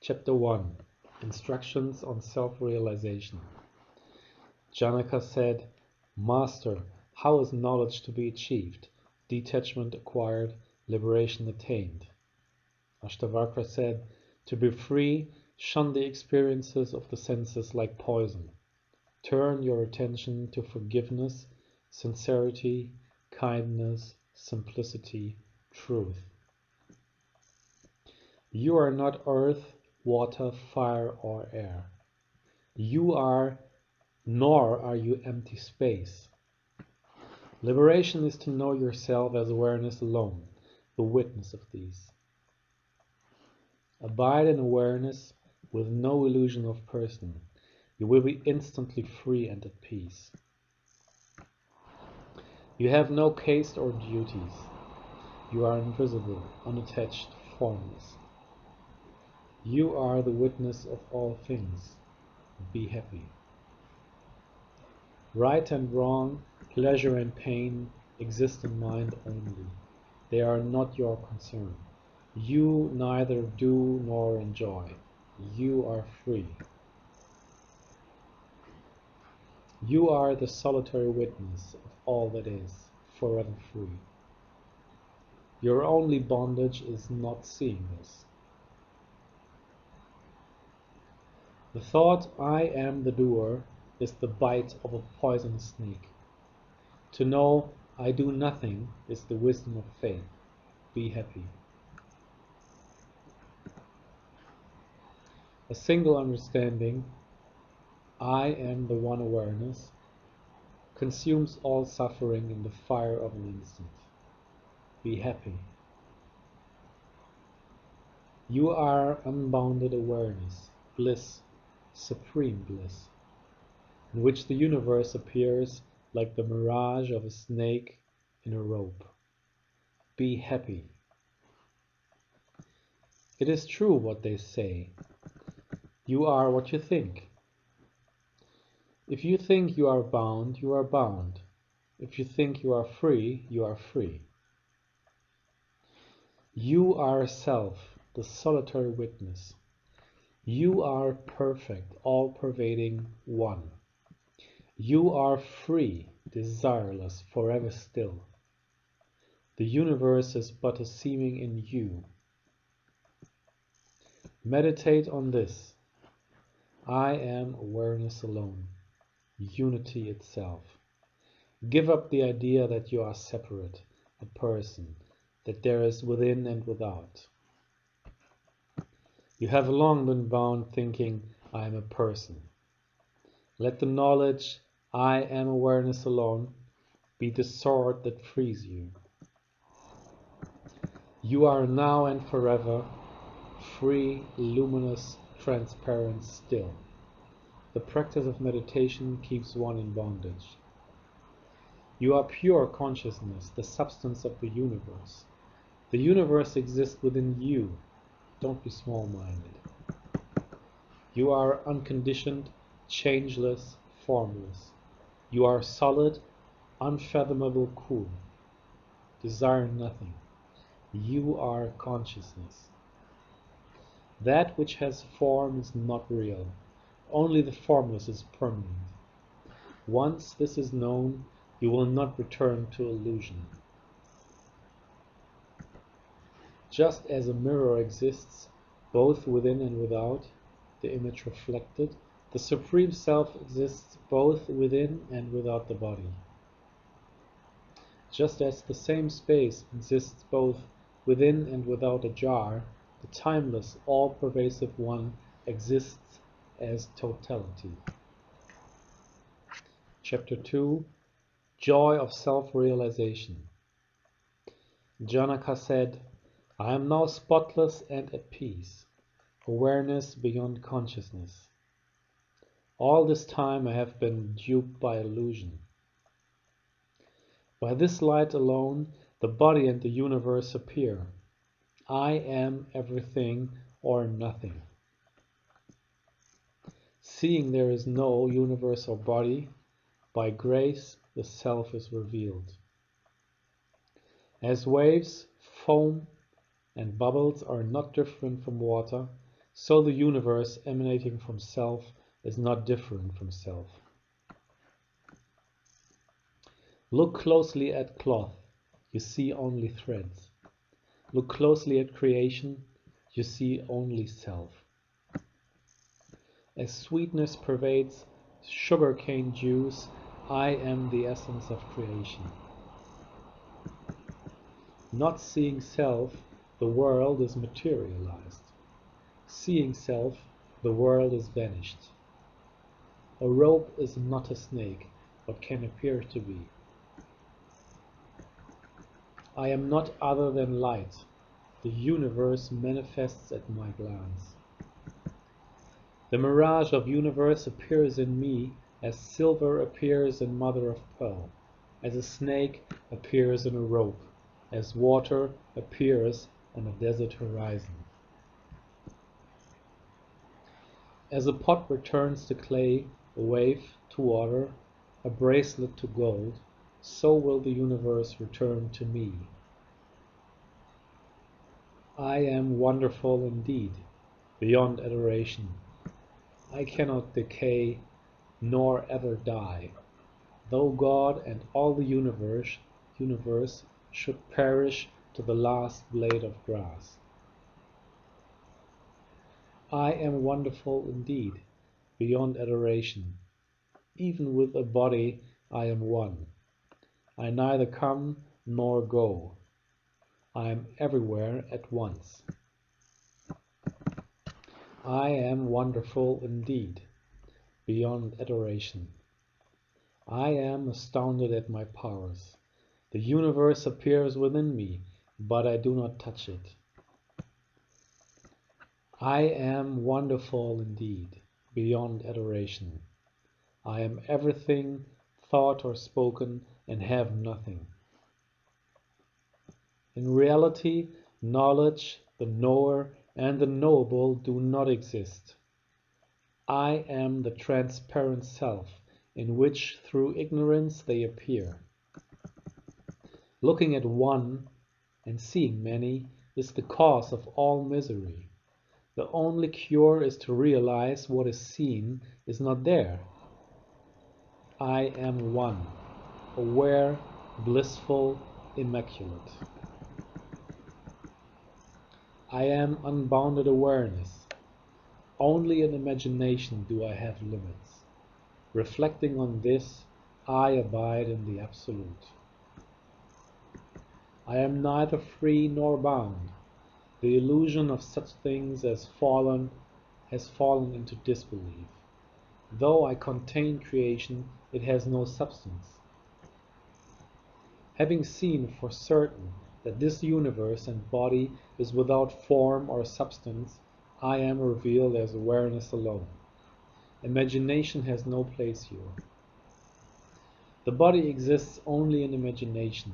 Chapter 1. Instructions on Self-Realization. Janaka said, Master, how is knowledge to be achieved, detachment acquired, liberation attained? Ashtavakra said, to be free, shun the experiences of the senses like poison. Turn your attention to forgiveness, sincerity, kindness, simplicity, truth. You are not earth, water, fire, or air. You are, nor are you empty space. Liberation is to know yourself as awareness alone, the witness of these. Abide in awareness with no illusion of person. You will be instantly free and at peace. You have no caste or duties. You are invisible, unattached, formless. You are the witness of all things. Be happy. Right and wrong, pleasure and pain exist in mind only. They are not your concern. You neither do nor enjoy. You are free. You are the solitary witness of all that is, forever free. Your only bondage is not seeing this. The thought, I am the doer, is the bite of a poisonous snake. To know I do nothing is the wisdom of faith. Be happy. A single understanding, I am the one awareness, consumes all suffering in the fire of an instant. Be happy. You are unbounded awareness, bliss, supreme bliss, in which the universe appears like the mirage of a snake in a rope. Be happy. It is true what they say. You are what you think. If you think you are bound, you are bound. If you think you are free, you are free. You are self, the solitary witness. You are perfect, all-pervading one. You are free, desireless, forever still. The universe is but a seeming in you. Meditate on this. I am awareness alone, unity itself. Give up the idea that you are separate, a person, that there is within and without. You have long been bound thinking, I am a person. Let the knowledge, I am awareness alone, be the sword that frees you. You are now and forever free, luminous, transparent, still. The practice of meditation keeps one in bondage. You are pure consciousness, the substance of the universe. The universe exists within you. Don't be small-minded. You are unconditioned, changeless, formless. You are solid, unfathomable, cool. Desire nothing. You are consciousness. That which has form is not real. Only the formless is permanent. Once this is known, you will not return to illusion. Just as a mirror exists, both within and without, the image reflected, the Supreme Self exists both within and without the body. Just as the same space exists both within and without a jar, the timeless, all-pervasive one exists as totality. Chapter 2. Joy of Self-Realization. Janaka said, I am now spotless and at peace, awareness beyond consciousness. All this time I have been duped by illusion. By this light alone, the body and the universe appear. I am everything or nothing. Seeing there is no universe or body, by grace the self is revealed. As waves, foam, and bubbles are not different from water, So the universe emanating from self is not different from self. Look closely at cloth, you see only threads. Look closely at creation, you see only self. As sweetness pervades sugarcane juice, I am the essence of creation. Not seeing self, the world is materialized. Seeing self, the world is vanished. A rope is not a snake, but can appear to be. I am not other than light. The universe manifests at my glance. The mirage of universe appears in me as silver appears in mother of pearl, as a snake appears in a rope, as water appears on a desert horizon. As a pot returns to clay, a wave to water, a bracelet to gold, so will the universe return to me. I am wonderful indeed, beyond adoration. I cannot decay, nor ever die, though God and all the universe should perish to the last blade of grass. I am wonderful indeed, beyond adoration. Even with a body I am one. I neither come nor go. I am everywhere at once. I am wonderful indeed, beyond adoration. I am astounded at my powers. The universe appears within me, but I do not touch it. I am wonderful indeed, beyond adoration. I am everything, thought or spoken, and have nothing. In reality, knowledge, the knower, and the knowable do not exist. I am the transparent self, in which through ignorance they appear. Looking at one and seeing many is the cause of all misery. The only cure is to realize what is seen is not there. I am one, aware, blissful, immaculate. I am unbounded awareness. Only in imagination do I have limits. Reflecting on this, I abide in the Absolute. I am neither free nor bound. The illusion of such things has fallen into disbelief. Though I contain creation, it has no substance. Having seen for certain that this universe and body is without form or substance, I am revealed as awareness alone. Imagination has no place here. The body exists only in imagination,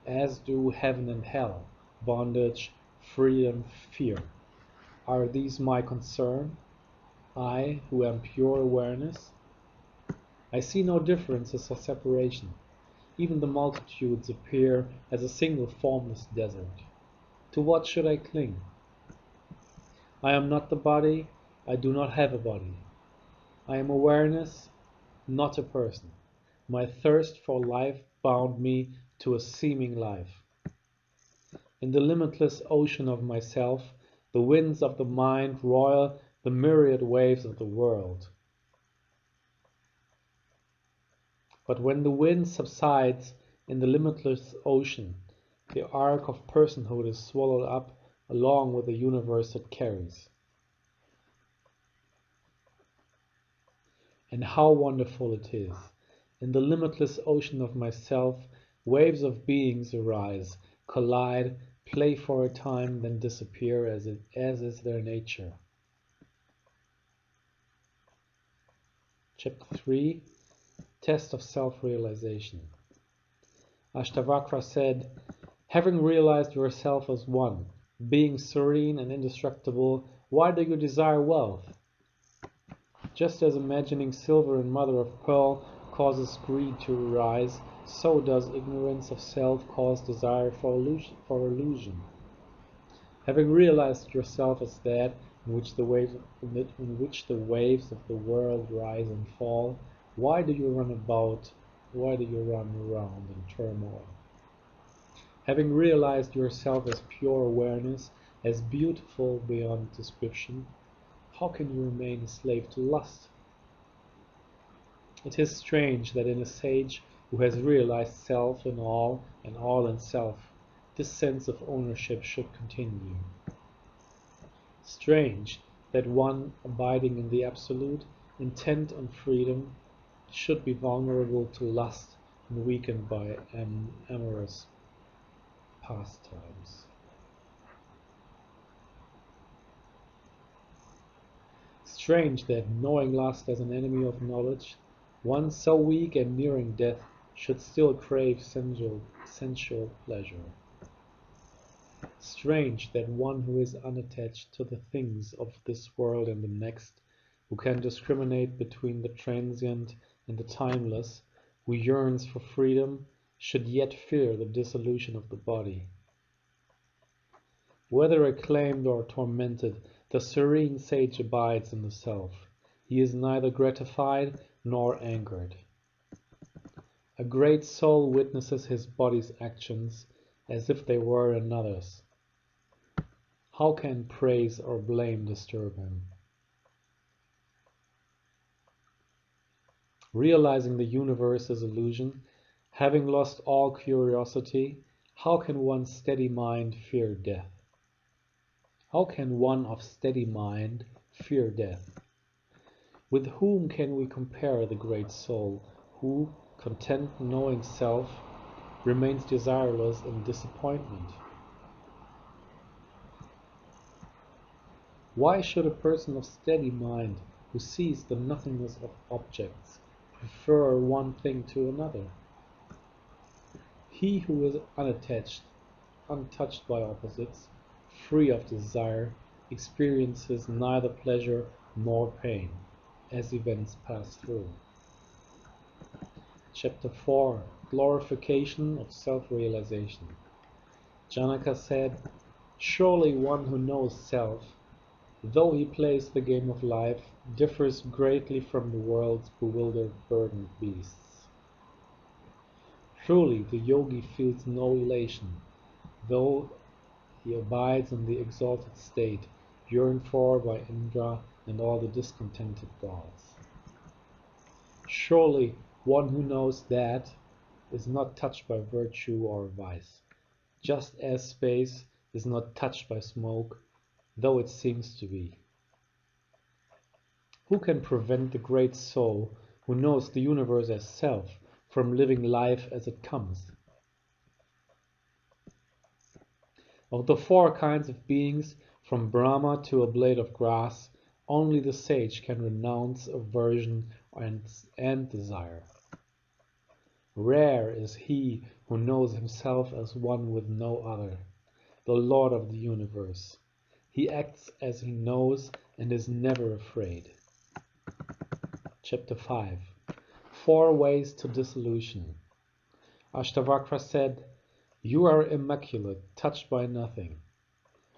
as do heaven and hell, bondage, freedom, fear. Are these my concern? I, who am pure awareness? I see no differences or separation. Even the multitudes appear as a single formless desert. To what should I cling? I am not the body, I do not have a body. I am awareness, not a person. My thirst for life bound me to a seeming life. In the limitless ocean of myself, the winds of the mind roil the myriad waves of the world. But when the wind subsides in the limitless ocean, the ark of personhood is swallowed up along with the universe it carries. And how wonderful it is! In the limitless ocean of myself, waves of beings arise, collide, play for a time, then disappear as is their nature. Chapter 3, Test of Self-Realization. Ashtavakra said, having realized yourself as one, being serene and indestructible, why do you desire wealth? Just as imagining silver and mother of pearl causes greed to arise, so does ignorance of self cause desire for illusion. Having realized yourself as that in which the waves of the world rise and fall, why do you run about? Why do you run around in turmoil? Having realized yourself as pure awareness, as beautiful beyond description, how can you remain a slave to lust? It is strange that in a sage who has realized self in all and all in self, this sense of ownership should continue. Strange that one abiding in the absolute, intent on freedom, should be vulnerable to lust and weakened by amorous pastimes. Strange that, knowing lust as an enemy of knowledge, one so weak and nearing death should still crave sensual pleasure. Strange that one who is unattached to the things of this world and the next, who can discriminate between the transient and the timeless, who yearns for freedom, should yet fear the dissolution of the body. Whether acclaimed or tormented, the serene sage abides in the self. He is neither gratified nor angered. A great soul witnesses his body's actions as if they were another's. How can praise or blame disturb him? Realizing the universe is illusion, having lost all curiosity, how can one's steady mind fear death? How can one of steady mind fear death? With whom can we compare the great soul, who, content knowing self, remains desireless in disappointment? Why should a person of steady mind, who sees the nothingness of objects, prefer one thing to another? He who is unattached, untouched by opposites, free of desire, experiences neither pleasure nor pain, as events pass through. Chapter 4. Glorification of Self-Realization. Janaka said, "Surely one who knows self, though he plays the game of life, differs greatly from the world's bewildered, burdened beasts. Truly, the yogi feels no elation, though he abides in the exalted state, yearned for by Indra and all the discontented gods. Surely, one who knows that is not touched by virtue or vice, just as space is not touched by smoke, though it seems to be. Who can prevent the great soul, who knows the universe as self, from living life as it comes? Of the four kinds of beings, from Brahma to a blade of grass, only the sage can renounce aversion and desire. Rare is he who knows himself as one with no other, the Lord of the universe. He acts as he knows and is never afraid." Chapter 5. 4 Ways to Dissolution. Ashtavakra said, "You are immaculate, touched by nothing.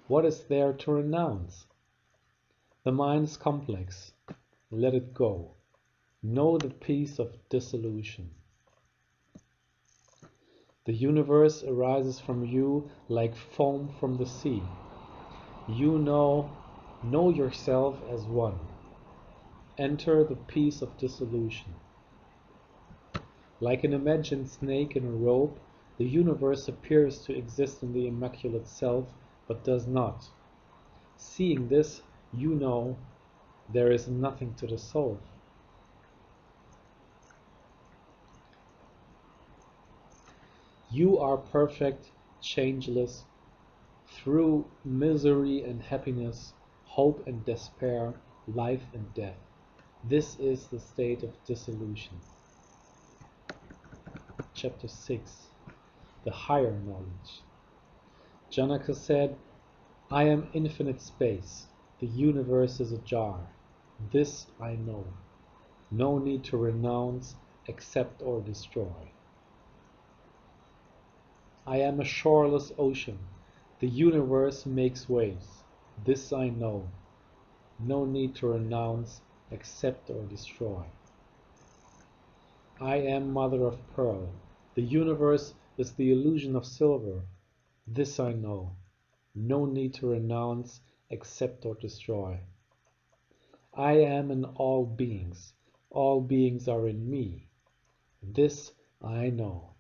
What is there to renounce? The mind is complex. Let it go. Know the peace of dissolution. The universe arises from you like foam from the sea. You know yourself as one. Enter the peace of dissolution. Like an imagined snake in a rope, the universe appears to exist in the immaculate self, but does not. Seeing this, you know there is nothing to dissolve. You are perfect, changeless, through misery and happiness, hope and despair, life and death. This is the state of dissolution." Chapter 6. The Higher Knowledge. Janaka said, "I am infinite space. The universe is ajar. This I know. No need to renounce, accept or destroy. I am a shoreless ocean. The universe makes waves. This I know. No need to renounce, accept or destroy. I am mother of pearl. The universe is the illusion of silver. This I know. No need to renounce, accept or destroy. I am in all beings. All beings are in me. This I know.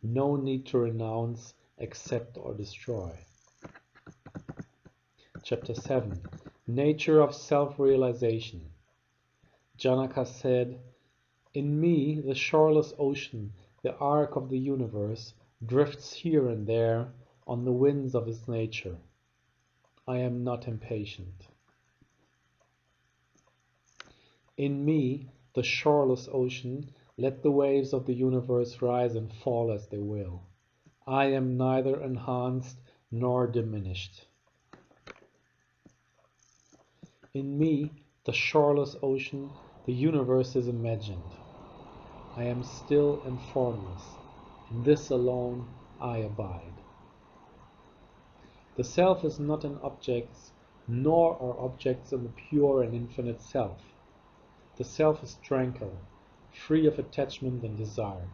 No need to renounce, accept or destroy. Chapter 7. Nature of Self-Realization. Janaka said, in me, the shoreless ocean, the arc of the universe, drifts here and there on the winds of its nature. I am not impatient. In me, the shoreless ocean, let the waves of the universe rise and fall as they will. I am neither enhanced nor diminished. In me, the shoreless ocean, the universe is imagined. I am still and formless. In this alone I abide. The self is not in objects, nor are objects in the pure and infinite self. The self is tranquil, free of attachment and desire.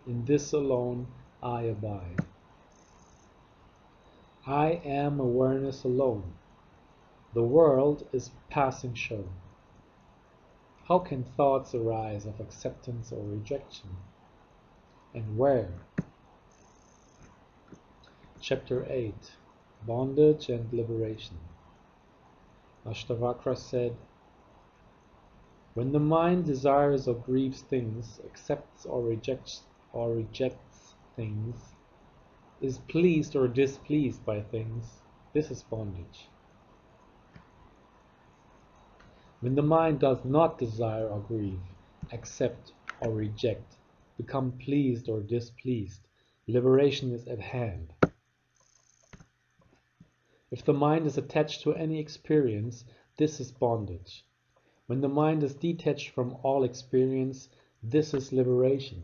In this alone I abide. I am awareness alone. The world is passing show. How can thoughts arise of acceptance or rejection? And where? Chapter 8. Bondage and Liberation. Ashtavakra said, when the mind desires or grieves things, accepts or rejects things, is pleased or displeased by things, this is bondage. When the mind does not desire or grieve, accept or reject, become pleased or displeased, liberation is at hand. If the mind is attached to any experience, this is bondage. When the mind is detached from all experience, this is liberation.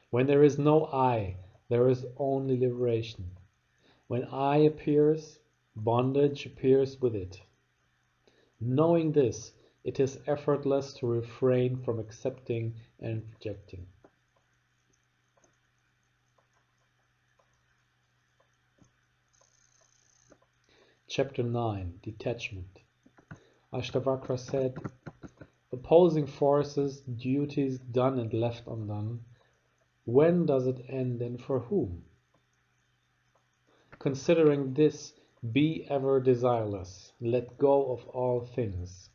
When there is no I, there is only liberation. When I appears, bondage appears with it. Knowing this, it is effortless to refrain from accepting and rejecting. Chapter 9. Detachment. Ashtavakra said, opposing forces, duties done and left undone, when does it end and for whom? Considering this, be ever desireless, let go of all things,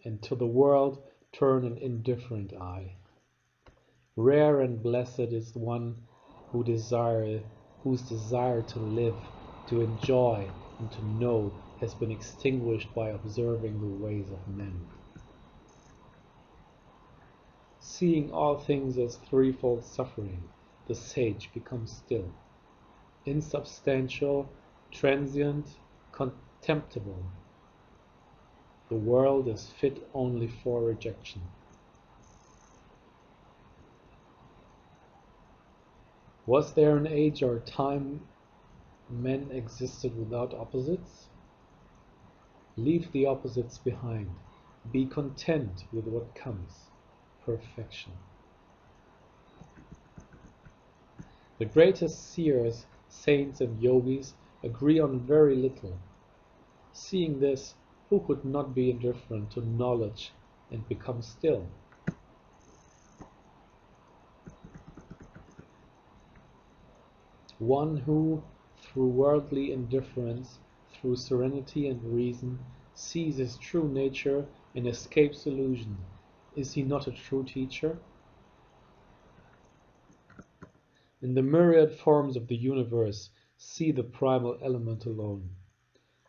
and to the world turn an indifferent eye. Rare and blessed is one whose desire to live, to enjoy, and to know has been extinguished by observing the ways of men. Seeing all things as threefold suffering, the sage becomes still, insubstantial, transient, contemptible. The world is fit only for rejection. Was there an age or time men existed without opposites? Leave the opposites behind. Be content with what comes. Perfection. The greatest seers, saints and yogis agree on very little. Seeing this, who could not be indifferent to knowledge and become still? One who, through worldly indifference, through serenity and reason, sees his true nature and escapes illusion, is he not a true teacher? In the myriad forms of the universe, see the primal element alone.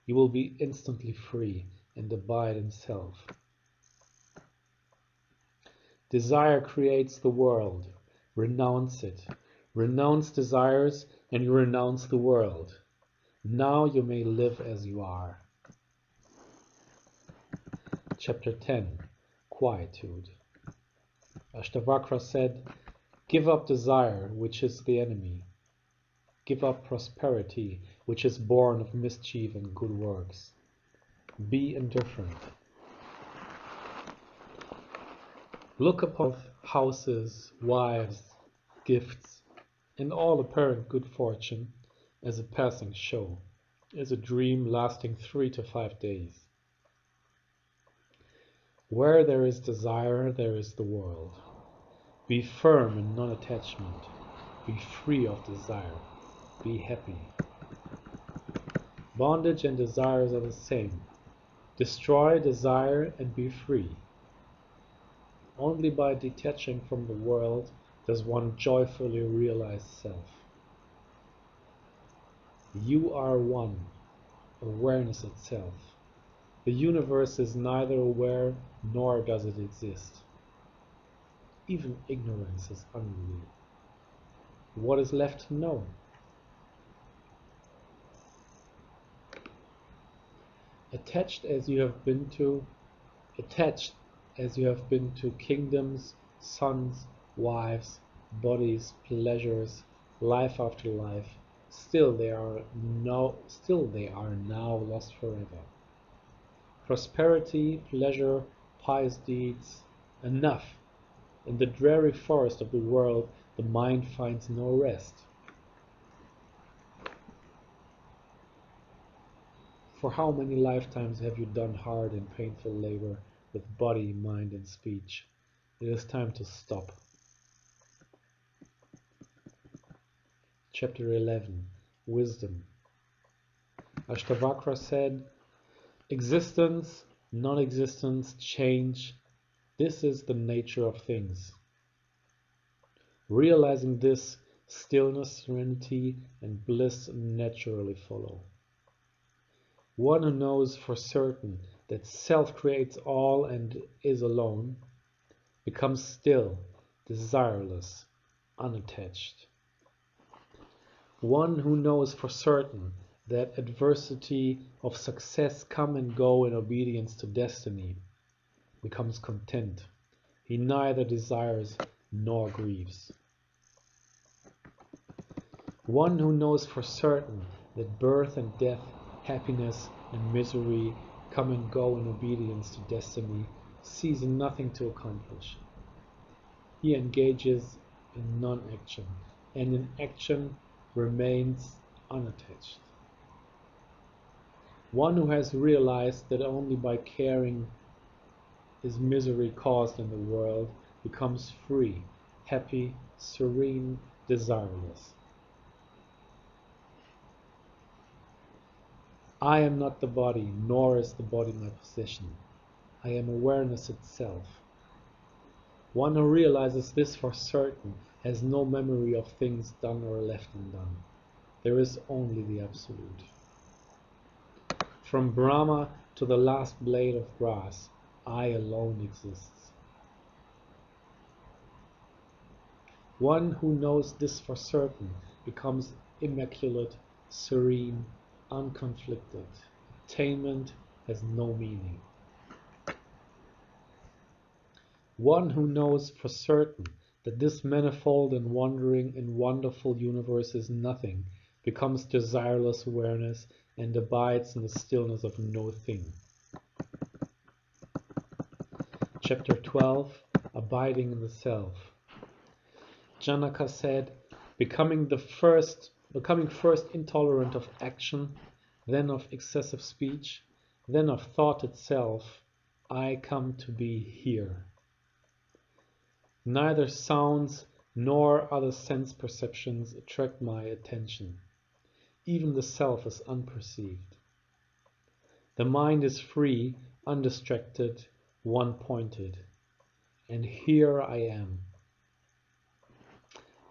You will be instantly free and abide in self. Desire creates the world. Renounce it. Renounce desires and you renounce the world. Now you may live as you are. Chapter 10. Quietude. Ashtavakra said, give up desire, which is the enemy. Give up prosperity, which is born of mischief and good works. Be indifferent. Look upon houses, wives, gifts, and all apparent good fortune as a passing show, as a dream lasting 3 to 5 days. Where there is desire, there is the world. Be firm in non-attachment. Be free of desire. Be happy. Bondage and desires are the same. Destroy desire and be free. Only by detaching from the world does one joyfully realize self. You are one, awareness itself. The universe is neither aware nor does it exist. Even ignorance is unreal. What is left to know? Attached as you have been to kingdoms, sons, wives, bodies, pleasures, life after life, still they are now lost forever. Prosperity, pleasure, pious deeds, enough. In the dreary forest of the world, the mind finds no rest. For how many lifetimes have you done hard and painful labor with body, mind, and speech? It is time to stop. Chapter 11. Wisdom. Ashtavakra said, existence, non-existence, change, this is the nature of things. Realizing this, stillness, serenity, and bliss naturally follow. One who knows for certain that self creates all and is alone, becomes still, desireless, unattached. One who knows for certain that adversity of success come and go in obedience to destiny, becomes content. He neither desires nor grieves. One who knows for certain that birth and death, happiness and misery come and go in obedience to destiny, sees nothing to accomplish. He engages in non-action, and in action remains unattached. One who has realized that only by caring is misery caused in the world, becomes free, happy, serene, desireless. I am not the body, nor is the body my possession. I am awareness itself. One who realizes this for certain has no memory of things done or left undone. There is only the Absolute. From Brahma to the last blade of grass, I alone exists. One who knows this for certain becomes immaculate, serene, unconflicted. Attainment has no meaning. One who knows for certain that this manifold and wandering and wonderful universe is nothing, becomes desireless awareness and abides in the stillness of no thing. Chapter 12. Abiding in the Self. Janaka said, becoming first intolerant of action, then of excessive speech, then of thought itself, I come to be here. Neither sounds nor other sense perceptions attract my attention. Even the self is unperceived. The mind is free, undistracted, one-pointed. And here I am.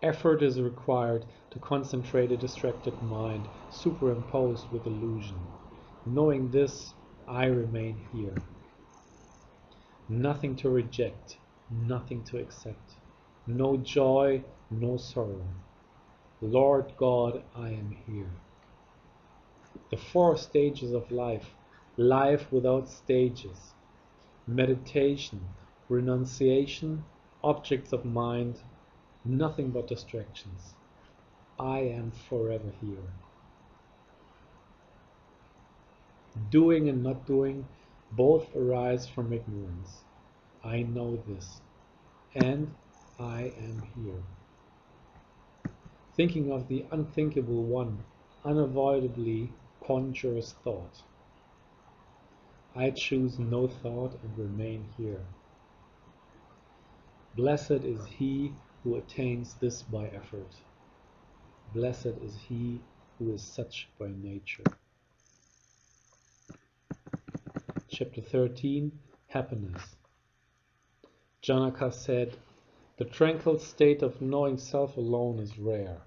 Effort is required to concentrate a distracted mind superimposed with illusion. Knowing this, I remain here. Nothing to reject, nothing to accept. No joy, no sorrow. Lord God, I am here. The 4 stages of life, life without stages. Meditation, renunciation, objects of mind, nothing but distractions. I am forever here. Doing and not doing both arise from ignorance. I know this, and I am here. Thinking of the unthinkable one unavoidably conjures thought. I choose no thought and remain here. Blessed is he who attains this by effort. Blessed is he who is such by nature. Chapter 13, Happiness. Janaka said, the tranquil state of knowing self alone is rare,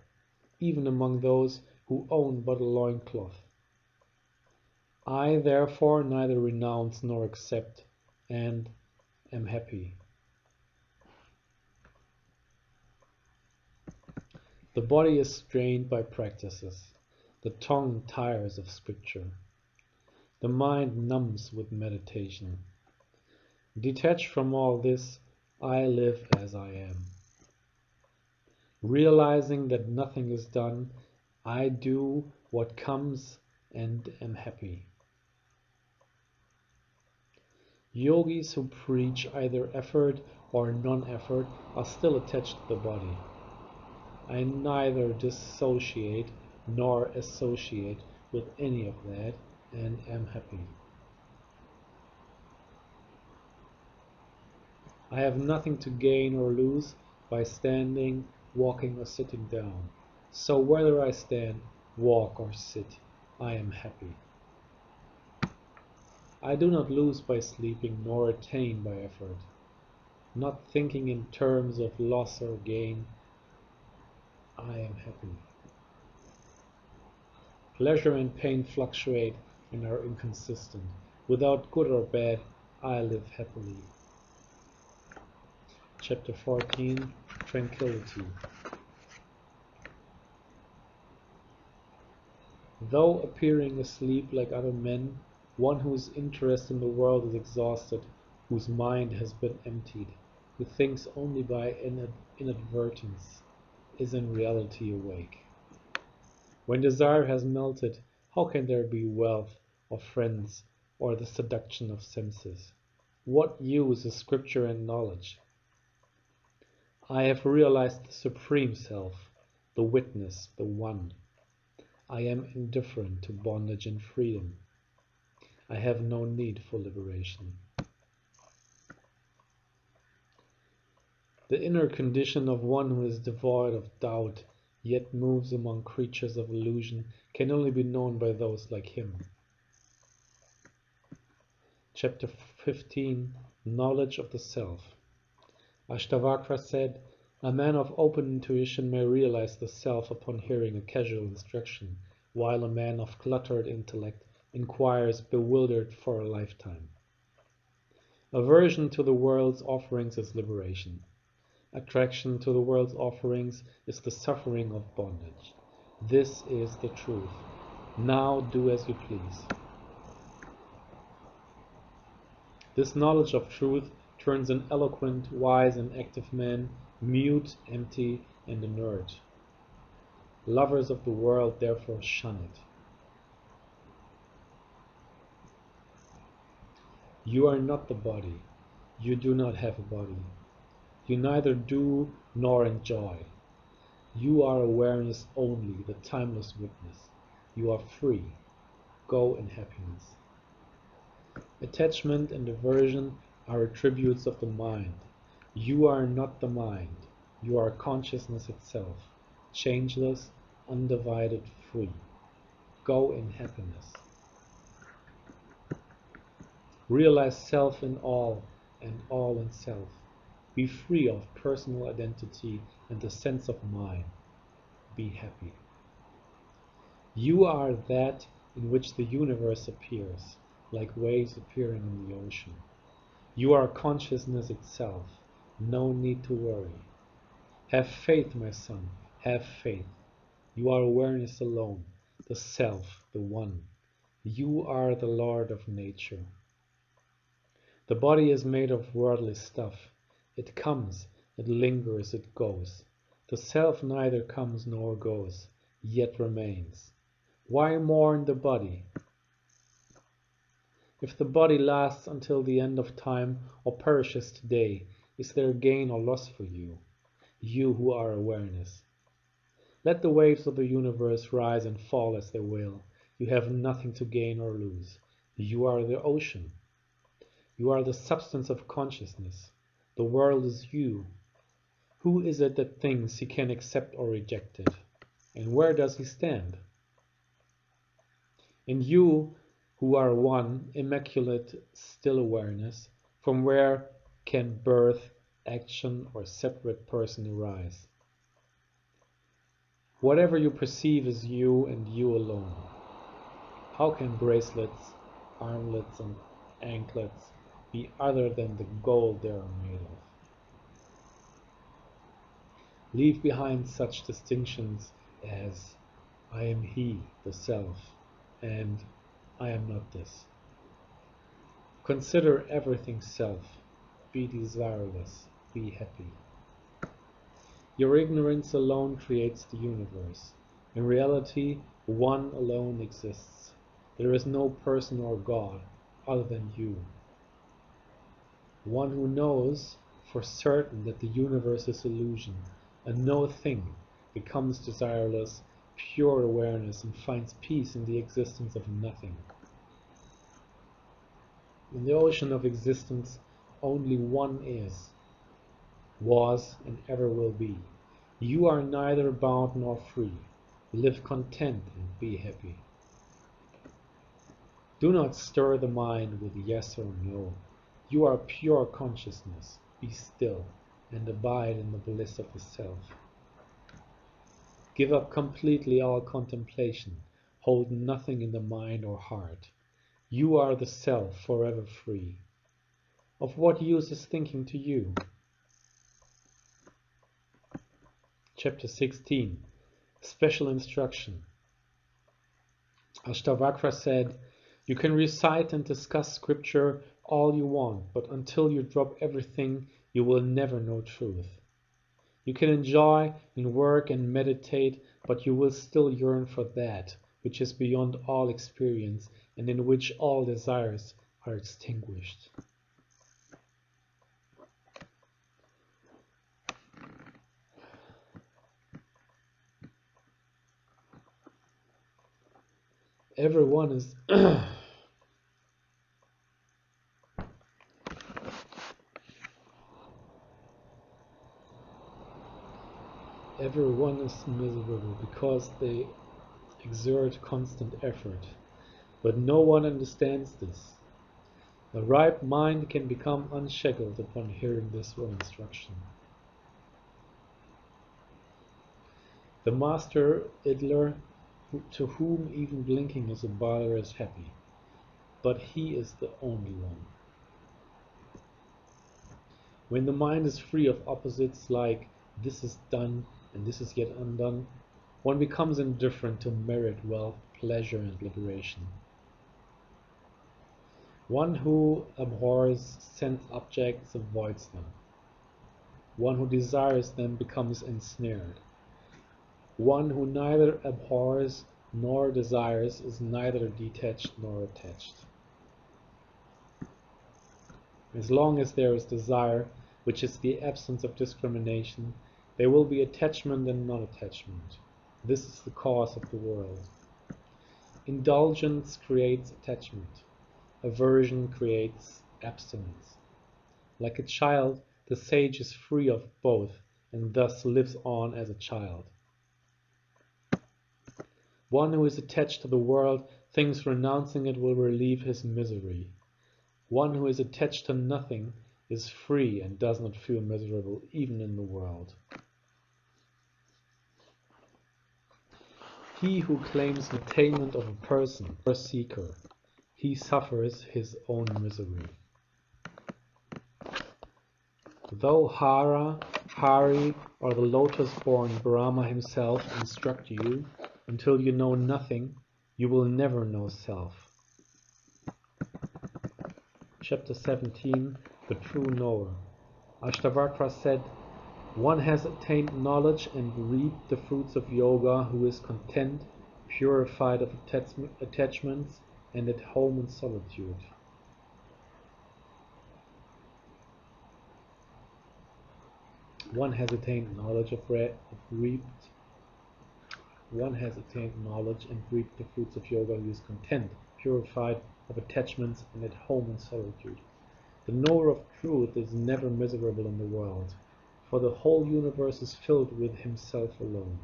even among those who own but a loincloth. I therefore neither renounce nor accept, and am happy. The body is strained by practices. The tongue tires of scripture. The mind numbs with meditation. Detached from all this, I live as I am. Realizing that nothing is done, I do what comes and am happy. Yogis who preach either effort or non-effort are still attached to the body. I neither dissociate nor associate with any of that and am happy. I have nothing to gain or lose by standing, walking or sitting down. So whether I stand, walk or sit, I am happy. I do not lose by sleeping nor attain by effort. Not thinking in terms of loss or gain, I am happy. Pleasure and pain fluctuate and are inconsistent. Without good or bad, I live happily. Chapter 14, Tranquility. Though appearing asleep like other men, one whose interest in the world is exhausted, whose mind has been emptied, who thinks only by inadvertence, is in reality awake. When desire has melted, how can there be wealth or friends or the seduction of senses? What use is scripture and knowledge? I have realized the Supreme Self, the Witness, the One. I am indifferent to bondage and freedom. I have no need for liberation. The inner condition of one who is devoid of doubt, yet moves among creatures of illusion, can only be known by those like him. Chapter 15, Knowledge of the Self. Ashtavakra said, a man of open intuition may realize the self upon hearing a casual instruction, while a man of cluttered intellect inquires bewildered for a lifetime. Aversion to the world's offerings is liberation. Attraction to the world's offerings is the suffering of bondage. This is the truth. Now do as you please. This knowledge of truth turns an eloquent, wise, and active man mute, empty, and inert. Lovers of the world therefore shun it. You are not the body. You do not have a body. You neither do nor enjoy. You are awareness only, the timeless witness. You are free. Go in happiness. Attachment and aversion are attributes of the mind. You are not the mind. You are consciousness itself, changeless, undivided, free. Go in happiness. Realize self in all and all in self. Be free of personal identity and the sense of mine. Be happy. You are that in which the universe appears, like waves appearing in the ocean. You are consciousness itself. No need to worry. Have faith, my son. Have faith. You are awareness alone, the self, the one. You are the Lord of nature. The body is made of worldly stuff. It comes, it lingers, it goes. The self neither comes nor goes, yet remains. Why mourn the body? If the body lasts until the end of time or perishes today, is there gain or loss for you, you who are awareness? Let the waves of the universe rise and fall as they will. You have nothing to gain or lose. You are the ocean. You are the substance of consciousness. The world is you. Who is it that thinks he can accept or reject it? And where does he stand? In you, who are one, immaculate, still awareness, from where can birth, action, or separate person arise? Whatever you perceive is you and you alone. How can bracelets, armlets, and anklets be other than the gold they are made of? Leave behind such distinctions as I am he, the self, and I am not this. Consider everything self. Be desireless. Be happy. Your ignorance alone creates the universe. In reality, one alone exists. There is no person or God other than you. One who knows for certain that the universe is illusion, and no thing, becomes desireless, pure awareness, and finds peace in the existence of nothing. In the ocean of existence, only one is, was, and ever will be. You are neither bound nor free. Live content and be happy. Do not stir the mind with yes or no. You are pure consciousness. Be still and abide in the bliss of the self. Give up completely all contemplation. Hold nothing in the mind or heart. You are the self, forever free. Of what use is thinking to you? Chapter 16. Special instruction. Ashtavakra said, you can recite and discuss scripture all you want, but until you drop everything, you will never know truth. You can enjoy and work and meditate, but you will still yearn for that which is beyond all experience and in which all desires are extinguished. Everyone is everyone is miserable because they exert constant effort, but no one understands this. The ripe mind can become unshackled upon hearing this one instruction. The master idler, to whom even blinking is a bother, is happy, but he is the only one. When the mind is free of opposites like this is done and this is yet undone, one becomes indifferent to merit, wealth, pleasure, and liberation. One who abhors sense objects avoids them. One who desires them becomes ensnared. One who neither abhors nor desires is neither detached nor attached. As long as there is desire, which is the absence of discrimination, there will be attachment and non-attachment. This is the cause of the world. Indulgence creates attachment. Aversion creates abstinence. Like a child, the sage is free of both and thus lives on as a child. One who is attached to the world thinks renouncing it will relieve his misery. One who is attached to nothing is free and does not feel miserable even in the world. He who claims the attainment of a person, a seeker, he suffers his own misery. Though Hara, Hari, or the lotus-born Brahma himself instruct you, until you know nothing, you will never know self. Chapter 17. The True Knower. Ashtavakra said, One has attained knowledge and reaped the fruits of yoga who is content, purified of attachments, and at home in solitude. One has attained knowledge One has attained knowledge and reaped the fruits of yoga who is content, purified of attachments, and at home in solitude. The knower of truth is never miserable in the world, for the whole universe is filled with himself alone.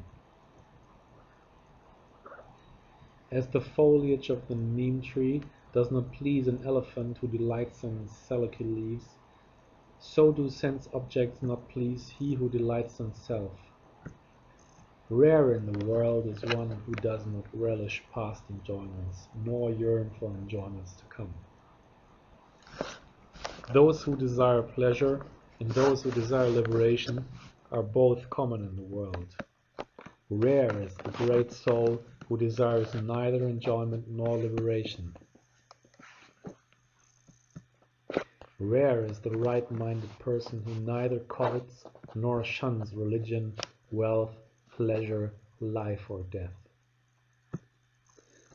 As the foliage of the neem tree does not please an elephant who delights in silky leaves, so do sense objects not please he who delights in self. Rare in the world is one who does not relish past enjoyments, nor yearn for enjoyments to come. Those who desire pleasure and those who desire liberation are both common in the world. Rare is the great soul who desires neither enjoyment nor liberation. Rare is the right-minded person who neither covets nor shuns religion, wealth, pleasure, life or death.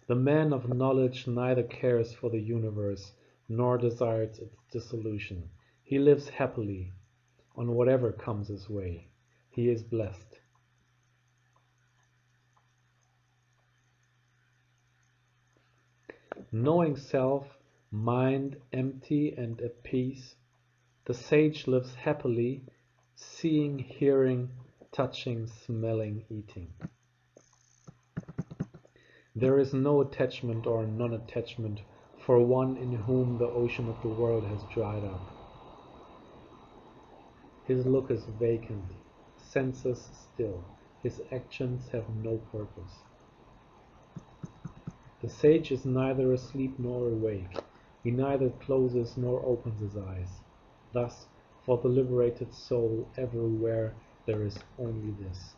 The man of knowledge neither cares for the universe nor desires its dissolution. He lives happily on whatever comes his way. He is blessed. Knowing self, mind empty and at peace, the sage lives happily, seeing, hearing, touching, smelling, eating. There is no attachment or non-attachment for one in whom the ocean of the world has dried up. His look is vacant, senses still, his actions have no purpose. The sage is neither asleep nor awake, he neither closes nor opens his eyes. Thus, for the liberated soul, everywhere there is only this.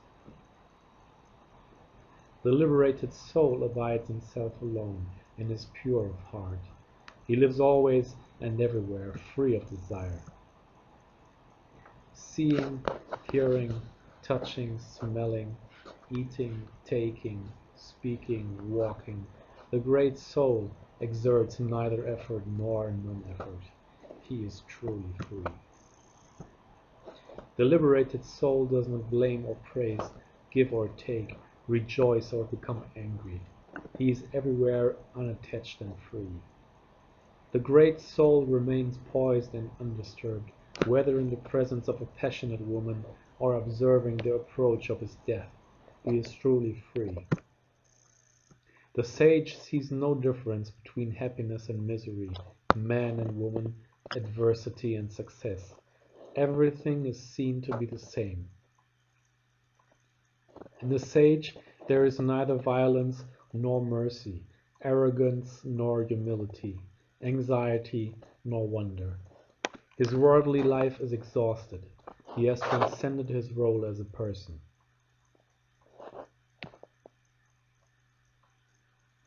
The liberated soul abides in self alone and is pure of heart. He lives always and everywhere, free of desire. Seeing, hearing, touching, smelling, eating, taking, speaking, walking, the great soul exerts neither effort nor non-effort. He is truly free. The liberated soul does not blame or praise, give or take, rejoice or become angry. He is everywhere unattached and free. The great soul remains poised and undisturbed, whether in the presence of a passionate woman or observing the approach of his death. He is truly free. The sage sees no difference between happiness and misery, man and woman, adversity and success. Everything is seen to be the same. In the sage there is neither violence nor mercy, arrogance nor humility, anxiety nor wonder. His worldly life is exhausted. He has transcended his role as a person.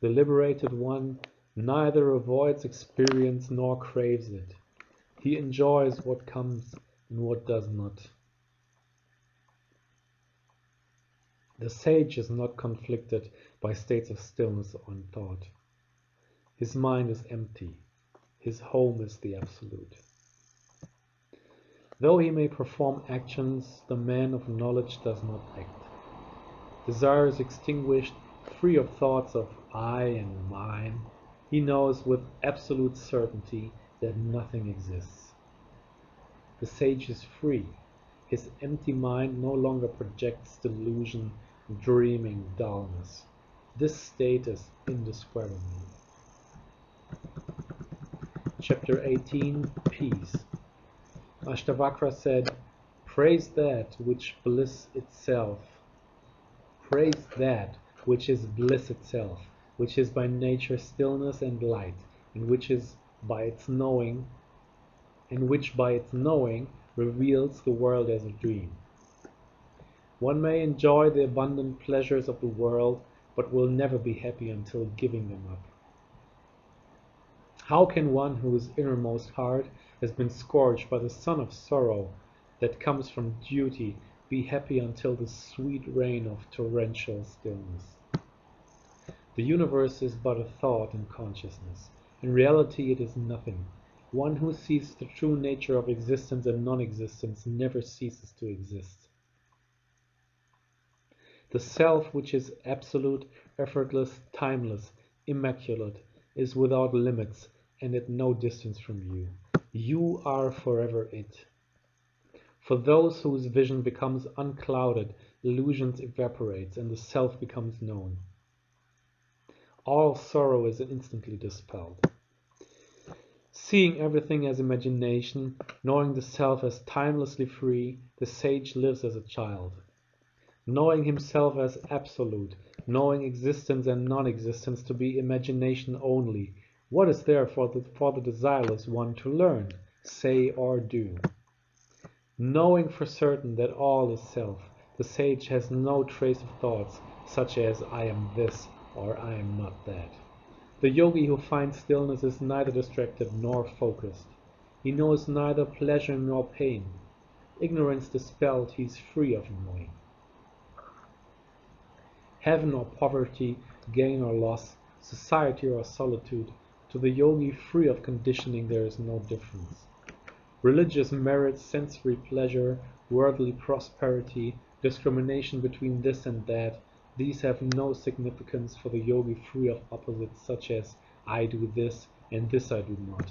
The liberated one neither avoids experience nor craves it. He enjoys what comes and what does not. The sage is not conflicted by states of stillness or thought. His mind is empty. His home is the absolute. Though he may perform actions, the man of knowledge does not act. Desire is extinguished, free of thoughts of I and mine. He knows with absolute certainty that nothing exists. The sage is free. His empty mind no longer projects delusion, dreaming, dullness. This state is indescribable. Chapter 18, Peace. Ashtavakra said, praise that which bliss itself. Praise that which is bliss itself, which is by nature stillness and light, and which by its knowing reveals the world as a dream. One may enjoy the abundant pleasures of the world, but will never be happy until giving them up. How can one whose innermost heart has been scorched by the sun of sorrow that comes from duty, be happy until the sweet rain of torrential stillness. The universe is but a thought in consciousness. In reality it is nothing. One who sees the true nature of existence and non-existence never ceases to exist. The self, which is absolute, effortless, timeless, immaculate, is without limits and at no distance from you. You are forever it. For those whose vision becomes unclouded, illusions evaporates and the self becomes known. All sorrow is instantly dispelled. Seeing everything as imagination, knowing the self as timelessly free, the sage lives as a child. Knowing himself as absolute, knowing existence and non-existence to be imagination only, what is there for the desireless one to learn, say or do? Knowing for certain that all is self, the sage has no trace of thoughts such as I am this or I am not that. The yogi who finds stillness is neither distracted nor focused. He knows neither pleasure nor pain. Ignorance dispelled, he is free of knowing. Heaven or poverty, gain or loss, society or solitude, to the yogi free of conditioning there is no difference. Religious merit, sensory pleasure, worldly prosperity, discrimination between this and that, these have no significance for the yogi free of opposites such as I do this and this I do not.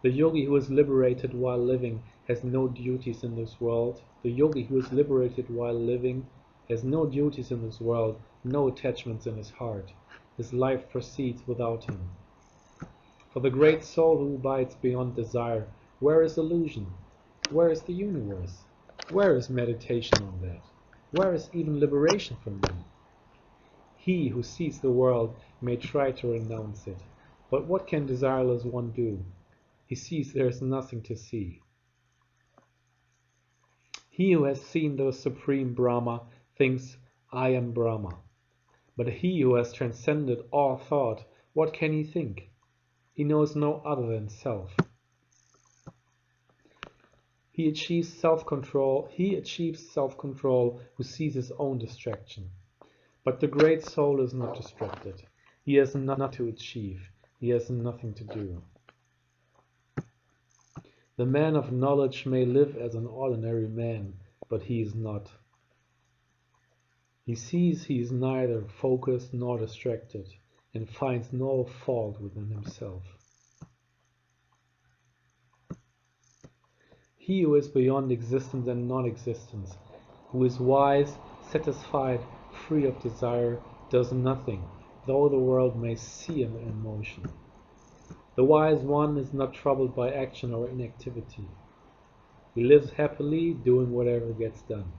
The yogi who is liberated while living has no duties in this world. The yogi who is liberated while living has no duties in this world, no attachments in his heart. His life proceeds without him. For the great soul who abides beyond desire, where is illusion? Where is the universe? Where is meditation on that? Where is even liberation from them? He who sees the world may try to renounce it, but what can desireless one do? He sees there is nothing to see. He who has seen the supreme Brahma thinks, I am Brahma. But he who has transcended all thought, what can he think? He knows no other than self. He achieves self-control who sees his own distraction. But the great soul is not distracted. He has nothing to achieve. He has nothing to do. The man of knowledge may live as an ordinary man, but he is not. He sees he is neither focused nor distracted, and finds no fault within himself. He who is beyond existence and non-existence, who is wise, satisfied, free of desire, does nothing, though the world may see him in motion. The wise one is not troubled by action or inactivity. He lives happily, doing whatever gets done.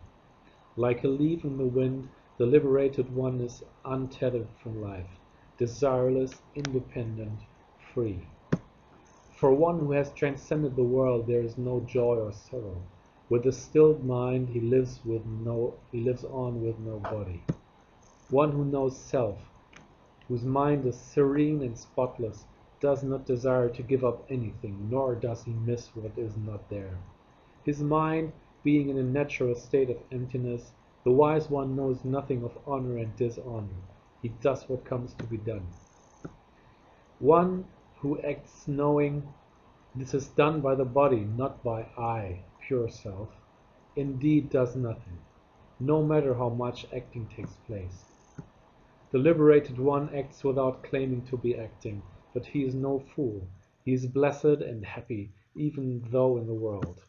Like a leaf in the wind, the liberated one is untethered from life, desireless, independent, free. For one who has transcended the world, there is no joy or sorrow. With a stilled mind, he lives on with no body. One who knows self, whose mind is serene and spotless, does not desire to give up anything, nor does he miss what is not there. His mind, being in a natural state of emptiness, the wise one knows nothing of honor and dishonor. He does what comes to be done. One who acts knowing this is done by the body, not by I, pure self, indeed does nothing, no matter how much acting takes place. The liberated one acts without claiming to be acting, but he is no fool. He is blessed and happy, even though in the world.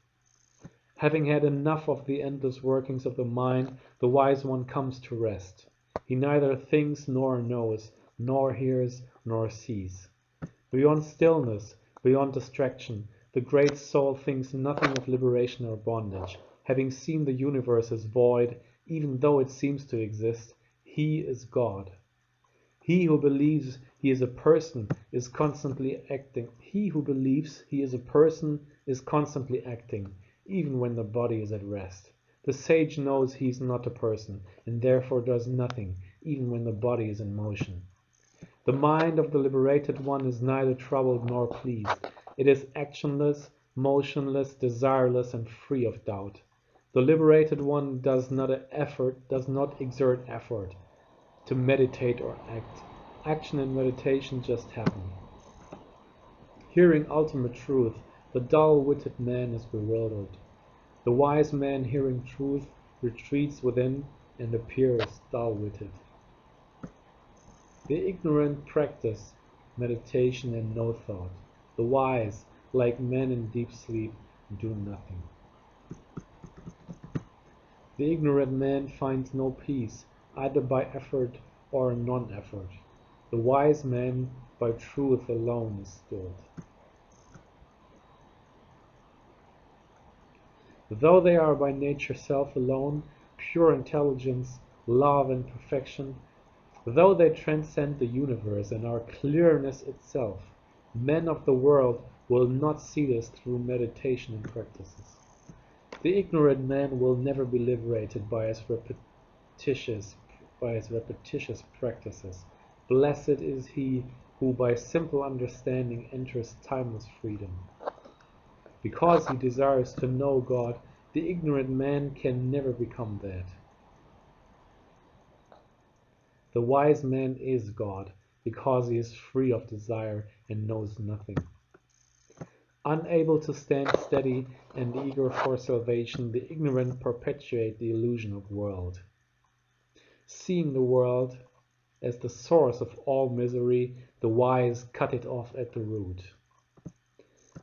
Having had enough of the endless workings of the mind, the wise one comes to rest. He neither thinks nor knows, nor hears nor sees. Beyond stillness, beyond distraction, the great soul thinks nothing of liberation or bondage. Having seen the universe as void, even though it seems to exist, he is God. He who believes he is a person is constantly acting. He who believes he is a person is constantly acting, even when the body is at rest. The sage knows he is not a person, and therefore does nothing, even when the body is in motion. The mind of the liberated one is neither troubled nor pleased. It is actionless, motionless, desireless, and free of doubt. The liberated one does not exert effort to meditate or act. Action and meditation just happen. Hearing ultimate truth, the dull-witted man is bewildered. The wise man, hearing truth, retreats within and appears dull-witted. The ignorant practice meditation and no thought. The wise, like men in deep sleep, do nothing. The ignorant man finds no peace, either by effort or non-effort. The wise man by truth alone is stilled. Though they are by nature self alone, pure intelligence, love and perfection, though they transcend the universe and are clearness itself, men of the world will not see this through meditation and practices. The ignorant man will never be liberated by his repetitious practices. Blessed is he who by simple understanding enters timeless freedom. Because he desires to know God, the ignorant man can never become that. The wise man is God, because he is free of desire and knows nothing. Unable to stand steady and eager for salvation, the ignorant perpetuate the illusion of world. Seeing the world as the source of all misery, the wise cut it off at the root.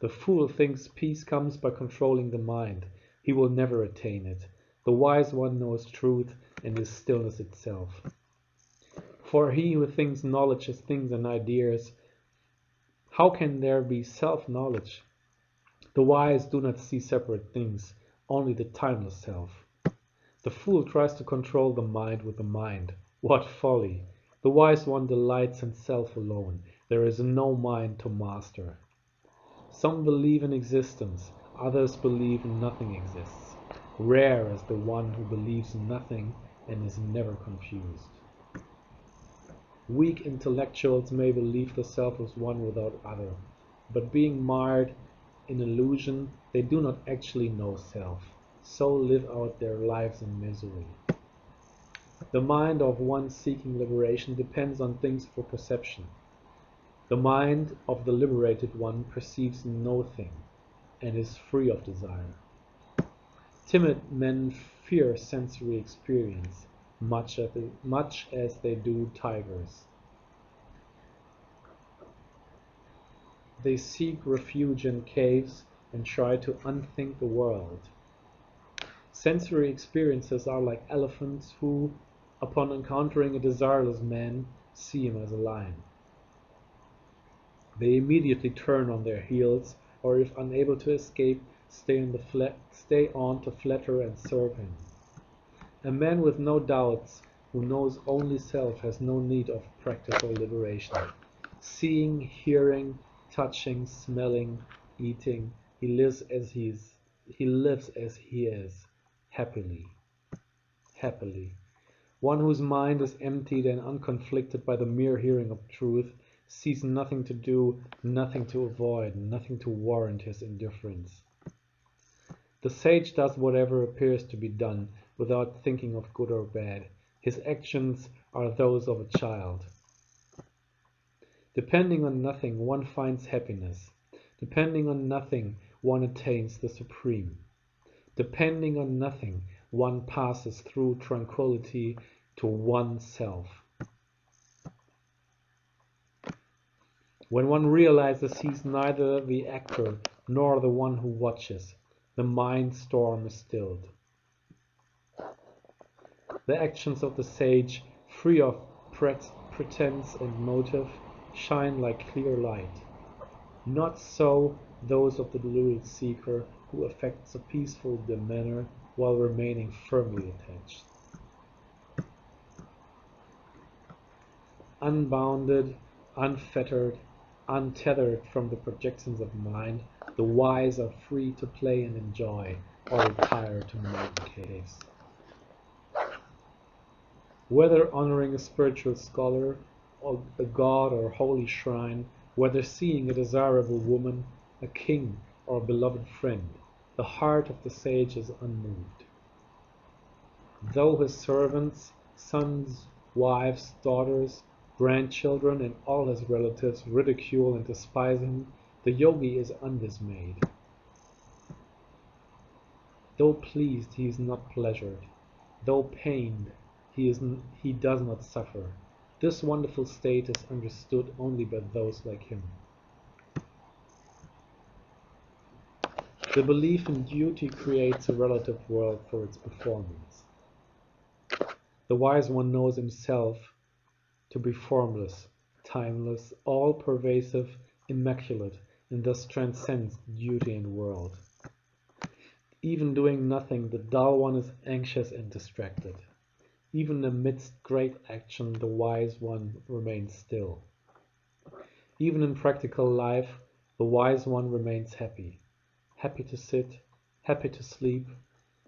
The fool thinks peace comes by controlling the mind. He will never attain it. The wise one knows truth and is stillness itself. For he who thinks knowledge is things and ideas, how can there be self-knowledge? The wise do not see separate things, only the timeless self. The fool tries to control the mind with the mind. What folly! The wise one delights in self alone. There is no mind to master. Some believe in existence, others believe nothing exists. Rare is the one who believes nothing and is never confused. Weak intellectuals may believe the self is one without other, but being mired in illusion, they do not actually know self, so live out their lives in misery. The mind of one seeking liberation depends on things for perception. The mind of the liberated one perceives no thing and is free of desire. Timid men fear sensory experience, much as they do tigers. They seek refuge in caves and try to unthink the world. Sensory experiences are like elephants who, upon encountering a desireless man, see him as a lion. They immediately turn on their heels, or if unable to escape, stay on to flatter and serve him. A man with no doubts, who knows only self, has no need of practical liberation. Seeing, hearing, touching, smelling, eating, he lives as he is, happily. One whose mind is emptied and unconflicted by the mere hearing of truth sees nothing to do, nothing to avoid, nothing to warrant his indifference. The sage does whatever appears to be done, without thinking of good or bad. His actions are those of a child. Depending on nothing, one finds happiness. Depending on nothing, one attains the supreme. Depending on nothing, one passes through tranquility to oneself. When one realizes he's neither the actor nor the one who watches, the mind storm is stilled. The actions of the sage, free of pretense and motive, shine like clear light. Not so those of the deluded seeker, who affects a peaceful demeanor while remaining firmly attached. Unbounded, unfettered, untethered from the projections of mind, the wise are free to play and enjoy, or retire to mountain caves. Whether honoring a spiritual scholar, or a god or holy shrine, whether seeing a desirable woman, a king, or beloved friend, the heart of the sage is unmoved. Though his servants, sons, wives, daughters, grandchildren, and all his relatives ridicule and despise him, the yogi is undismayed. Though pleased, he is not pleasured. Though pained, he does not suffer. This wonderful state is understood only by those like him. The belief in duty creates a relative world for its performance. The wise one knows himself to be formless, timeless, all-pervasive, immaculate, and thus transcends duty and world. Even doing nothing, the dull one is anxious and distracted. Even amidst great action, the wise one remains still. Even in practical life, the wise one remains happy. Happy to sit, happy to sleep,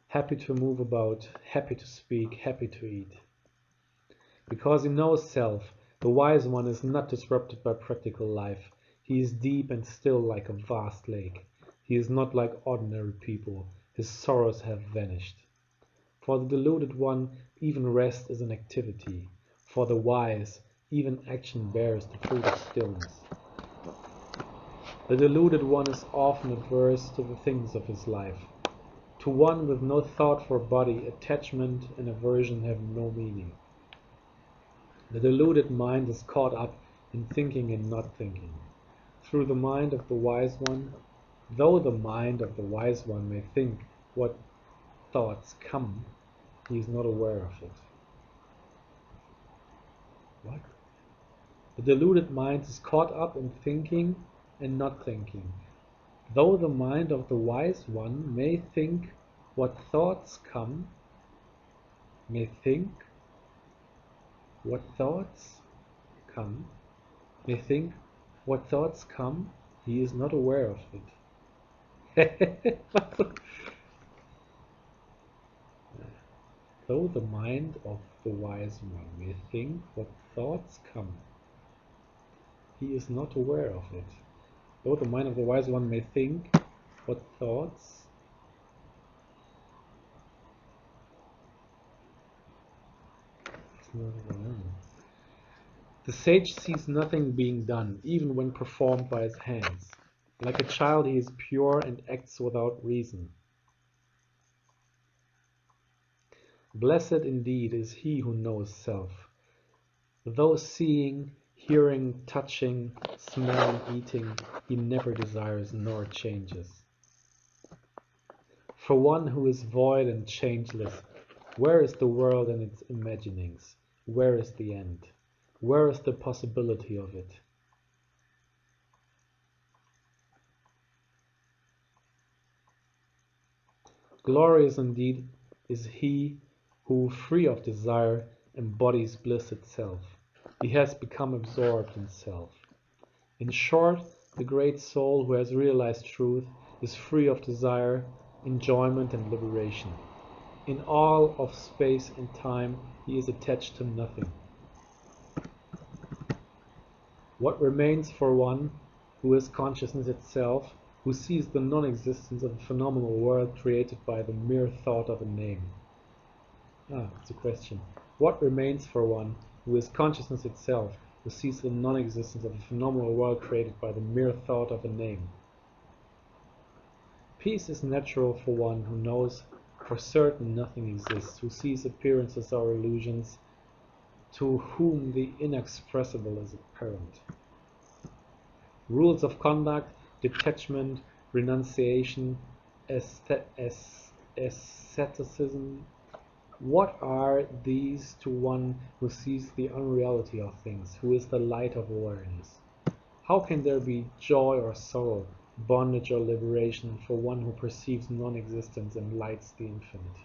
happy to move about, happy to speak, happy to eat. Because he knows self, the wise one is not disrupted by practical life. He is deep and still like a vast lake. He is not like ordinary people. His sorrows have vanished. For the deluded one, even rest is an activity. For the wise, even action bears the fruit of stillness. The deluded one is often averse to the things of his life. To one with no thought for body, attachment and aversion have no meaning. The deluded mind is caught up in thinking and not thinking. Through the mind of the wise one, though the mind of the wise one may think what thoughts come, he is not aware of it. What? The deluded mind is caught up in thinking and not thinking. Though the mind of the wise one may think what thoughts come, may think what thoughts come, may think what thoughts come, he is not aware of it. Though the mind of the wise one may think what thoughts come, he is not aware of it. Though the mind of the wise one may think what thoughts is not aware. The sage sees nothing being done, even when performed by his hands. Like a child, he is pure and acts without reason. Blessed indeed is he who knows self. Though seeing, hearing, touching, smelling, eating, he never desires nor changes. For one who is void and changeless, where is the world and its imaginings? Where is the end? Where is the possibility of it? Glorious indeed is he who, free of desire, embodies bliss itself. He has become absorbed in self. In short, the great soul who has realized truth is free of desire, enjoyment and liberation. In all of space and time, he is attached to nothing. What remains for one who is consciousness itself, who sees the non-existence of a phenomenal world created by the mere thought of a name? It's a question. What remains for one who is consciousness itself, who sees the non-existence of a phenomenal world created by the mere thought of a name? Peace is natural for one who knows for certain nothing exists, who sees appearances are illusions, to whom the inexpressible is apparent. Rules of conduct, detachment, renunciation, asceticism, what are these to one who sees the unreality of things, who is the light of awareness? How can there be joy or sorrow, bondage or liberation for one who perceives non-existence and lights the infinite?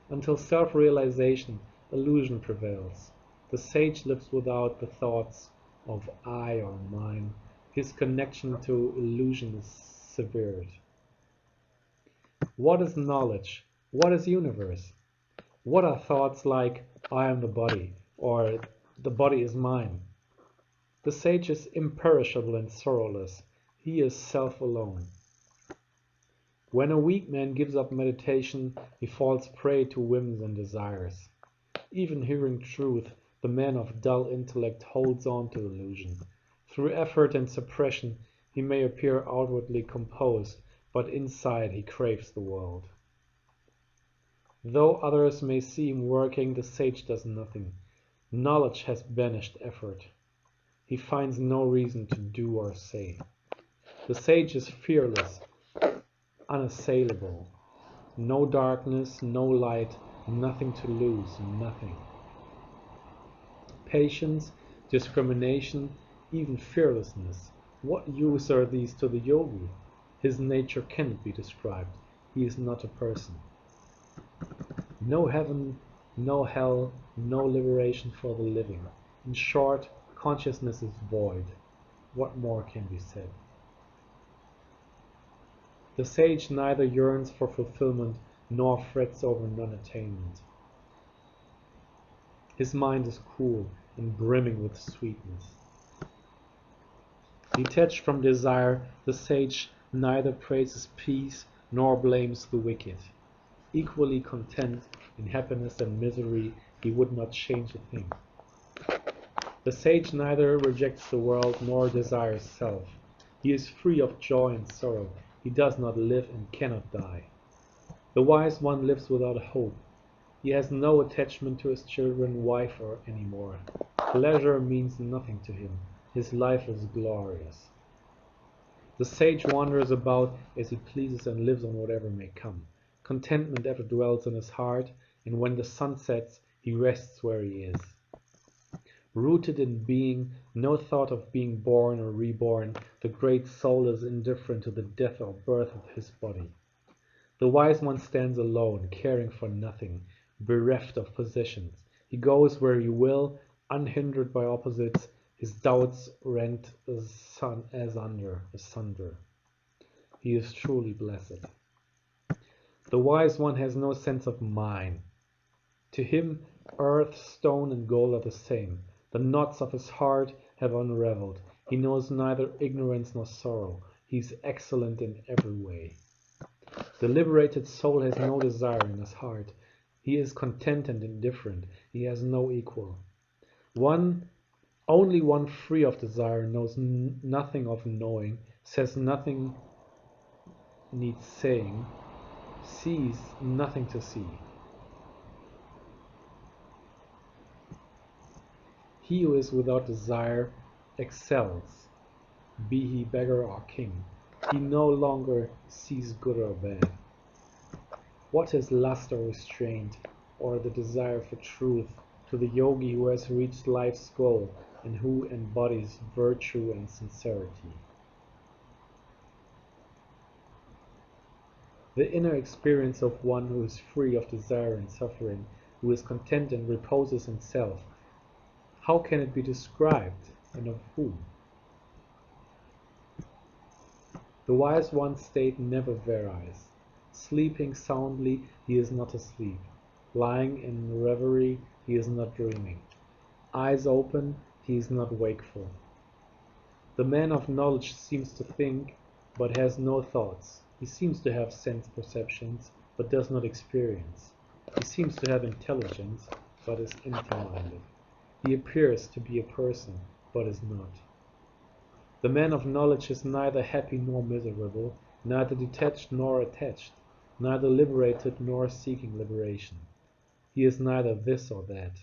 Until self-realization, illusion prevails. The sage lives without the thoughts of I or mine. His connection to illusion is severed. What is knowledge? What is universe? What are thoughts like I am the body or the body is mine? The sage is imperishable and sorrowless. He is self alone. When a weak man gives up meditation, he falls prey to whims and desires. Even hearing truth, the man of dull intellect holds on to illusion. Through effort and suppression, he may appear outwardly composed, but inside he craves the world. Though others may see him working, the sage does nothing. Knowledge has banished effort. He finds no reason to do or say. The sage is fearless, unassailable. No darkness, no light, nothing to lose, nothing. Patience, discrimination, even fearlessness. What use are these to the yogi? His nature cannot be described. He is not a person. No heaven, no hell, no liberation for the living. In short, consciousness is void. What more can be said? The sage neither yearns for fulfillment nor frets over non-attainment. His mind is cool and brimming with sweetness. Detached from desire, the sage neither praises peace nor blames the wicked. Equally content in happiness and misery, he would not change a thing. The sage neither rejects the world nor desires self. He is free of joy and sorrow. He does not live and cannot die. The wise one lives without hope. He has no attachment to his children, wife, or any more. Pleasure means nothing to him. His life is glorious. The sage wanders about as he pleases and lives on whatever may come. Contentment ever dwells in his heart, and when the sun sets, he rests where he is. Rooted in being, no thought of being born or reborn, the great soul is indifferent to the death or birth of his body. The wise one stands alone, caring for nothing, bereft of possessions. He goes where he will, unhindered by opposites, his doubts rent asunder. He is truly blessed. The wise one has no sense of mine. To him, earth, stone, and gold are the same. The knots of his heart have unraveled. He knows neither ignorance nor sorrow. He is excellent in every way. The liberated soul has no desire in his heart. He is content and indifferent. He has no equal. Only one free of desire knows nothing of knowing, says nothing needs saying, sees nothing to see. He who is without desire excels, be he beggar or king. He no longer sees good or bad. What is lust or restraint, or the desire for truth, to the yogi who has reached life's goal and who embodies virtue and sincerity? The inner experience of one who is free of desire and suffering, who is content and reposes in self, how can it be described, and of whom? The wise one's state never varies. Sleeping soundly, he is not asleep. Lying in reverie, he is not dreaming. Eyes open, he is not wakeful. The man of knowledge seems to think, but has no thoughts. He seems to have sense perceptions, but does not experience. He seems to have intelligence, but is empty-minded. He appears to be a person, but is not. The man of knowledge is neither happy nor miserable, neither detached nor attached, neither liberated nor seeking liberation. He is neither this or that.